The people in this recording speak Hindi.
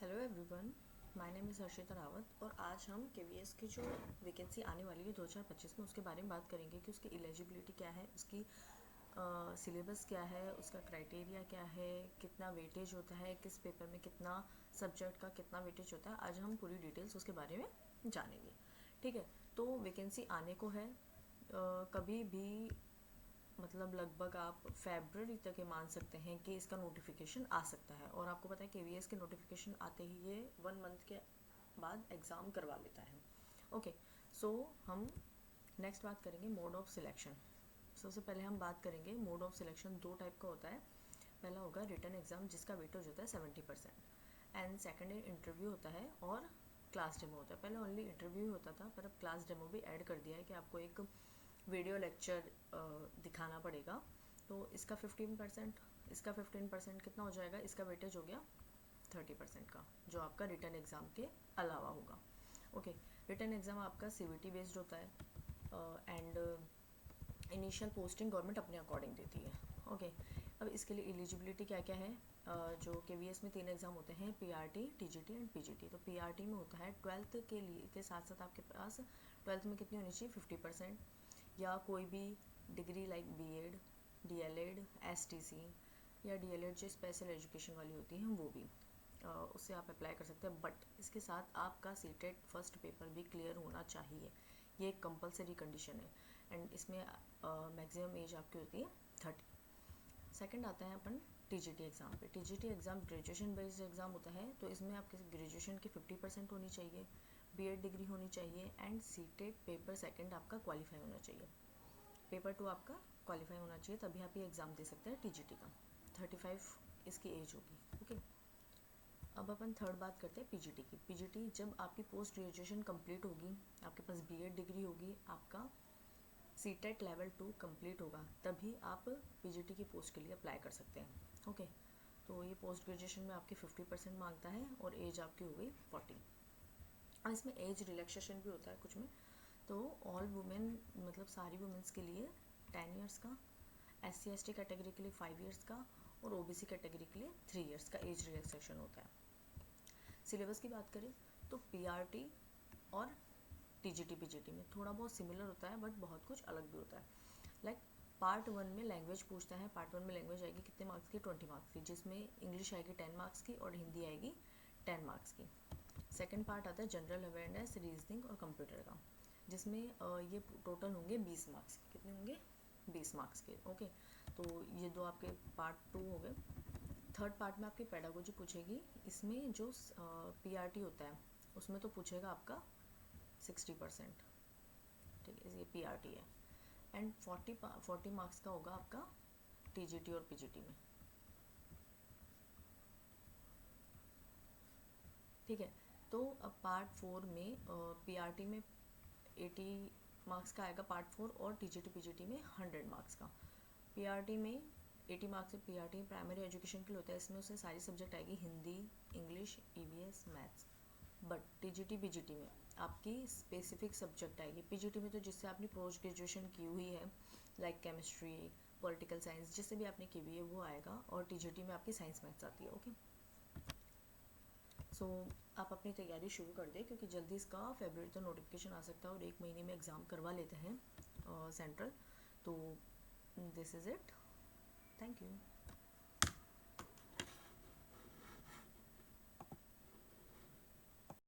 Hello everyone, my name is Harshita Rawat और आज हम केवीएस की जो वैकेंसी आने वाली है 2025 में उसके बारे में बात करेंगे कि उसकी एलिजिबिलिटी क्या है, उसकी सिलेबस क्या है, उसका क्राइटेरिया क्या है, कितना वेटेज होता है, किस पेपर में कितना सब्जेक्ट का कितना वेटेज होता है। आज हम पूरी डिटेल्स उसके बारे में जानेंगे। ठीक है, तो वैकेंसी आने को है कभी भी, मतलब लगभग आप फेब्रुअरी तक ये मान सकते हैं कि इसका नोटिफिकेशन आ सकता है। और आपको पता है केवीएस के नोटिफिकेशन आते ही ये 1 मंथ के बाद एग्ज़ाम करवा लेता है। ओके, सो हम नेक्स्ट बात करेंगे मोड ऑफ सिलेक्शन। सबसे पहले हम बात करेंगे मोड ऑफ सिलेक्शन। दो टाइप का होता है। पहला होगा रिटन एग्ज़ाम जिसका वेटेज होता है 70% एंड सेकेंड इंटरव्यू होता है और क्लास डेमो होता है। पहले ओनली इंटरव्यू होता था, पर अब क्लास डेमो भी ऐड कर दिया है कि आपको एक वीडियो लेक्चर दिखाना पड़ेगा। तो इसका 15%, इसका 15% कितना हो जाएगा, इसका वेटेज हो गया 30% का, जो आपका रिटन एग्ज़ाम के अलावा होगा। ओके, रिटन एग्ज़ाम आपका सीवीटी बेस्ड होता है एंड इनिशियल पोस्टिंग गवर्नमेंट अपने अकॉर्डिंग देती है। ओके, अब इसके लिए एलिजिबिलिटी क्या क्या है। जो केवीएस में 3 एग्ज़ाम होते हैं, पीआरटी, टीजीटी एंड पीजीटी। तो पीआरटी में होता है 12th के लिए के साथ साथ आपके पास 12th में कितनी होनी चाहिए, 50%, या कोई भी degree like BEd, DElEd, STC या डीएलएड जो स्पेशल एजुकेशन वाली होती हैं वो भी उससे आप अप्लाई कर सकते हैं। बट इसके साथ आपका सीटेट फर्स्ट पेपर भी क्लियर होना चाहिए, ये एक कंपलसरी कंडीशन है। एंड इसमें मैक्सिमम एज आपकी होती है 30। सेकंड आता है अपन टीजीटी एग्ज़ाम पे। TGT exam graduation based exam होता है, तो इसमें आपके ग्रेजुएशन की 50% होनी चाहिए, बीएड डिग्री होनी चाहिए एंड सीटेट पेपर सेकंड आपका क्वालिफाई होना चाहिए। पेपर 2 आपका क्वालिफाई होना चाहिए, तभी आप ये एग्ज़ाम दे सकते हैं टीजीटी का। 35 इसकी एज होगी। ओके, अब अपन थर्ड बात करते हैं पीजीटी की। पीजीटी जब आपकी पोस्ट ग्रेजुएशन कंप्लीट होगी, आपके पास बीएड डिग्री होगी, आपका सीटेट लेवल 2 कंप्लीट होगा, तभी आप पीजीटी की पोस्ट के लिए अप्लाई कर सकते हैं। ओके, तो ये पोस्ट ग्रेजुएशन में आपकी 50% मांगता है और एज आपकी हो गई 40। और इसमें एज रिलैक्सेशन भी होता है कुछ में। तो ऑल वुमेन, मतलब सारी वुमेंस के लिए 10 इयर्स का, SC/ST कैटेगरी के लिए 5 इयर्स का और OBC कैटेगरी के लिए 3 इयर्स का एज रिलैक्सेशन होता है। सिलेबस की बात करें तो पीआरटी और टीजीटी पीजीटी में थोड़ा बहुत सिमिलर होता है, बट बहुत कुछ अलग भी होता है। लाइक पार्ट 1 में लैंग्वेज पूछता है। पार्ट 1 में लैंग्वेज आएगी कितने मार्क्स की, 20 मार्क्स की, जिसमें इंग्लिश आएगी 10 मार्क्स की और हिंदी आएगी 10 मार्क्स की। सेकेंड पार्ट आता है जनरल अवेयरनेस, रीजनिंग और कंप्यूटर का, जिसमें ये टोटल होंगे 20 मार्क्स के। कितने होंगे, 20 मार्क्स के। ओके, तो ये दो आपके पार्ट 2 हो गए। थर्ड पार्ट में आपकी पेडागोजी पूछेगी। इसमें जो पीआरटी होता है उसमें तो पूछेगा आपका 60%। ठीक है, ये पीआरटी है। एंड 40 मार्क्स का होगा आपका टीजीटी और पीजीटी में। ठीक है, तो अब पार्ट 4 में पीआरटी में 80 मार्क्स का आएगा पार्ट 4 और टीजीटी पीजीटी में 100 मार्क्स का। पीआरटी में 80 मार्क्स से पीआरटी प्राइमरी एजुकेशन के लिए होता है, इसमें उससे सारी सब्जेक्ट आएगी, Hindi, English, EVS, maths. But TGT PGT में आपकी स्पेसिफिक सब्जेक्ट आएगी। पीजीटी में तो जिससे आपने पोस्ट ग्रेजुएशन की हुई है, लाइक केमिस्ट्री, पॉलिटिकल साइंस, जिससे भी आपने की हुई है वो आएगा, और टीजीटी में आपकी साइंस मैथ्स आती है। ओके, सो आप अपनी तैयारी शुरू कर दें क्योंकि जल्दी इसका फरवरी तक नोटिफिकेशन आ सकता है और 1 महीने में एग्ज़ाम करवा लेते हैं सेंट्रल। तो this is it, thank you.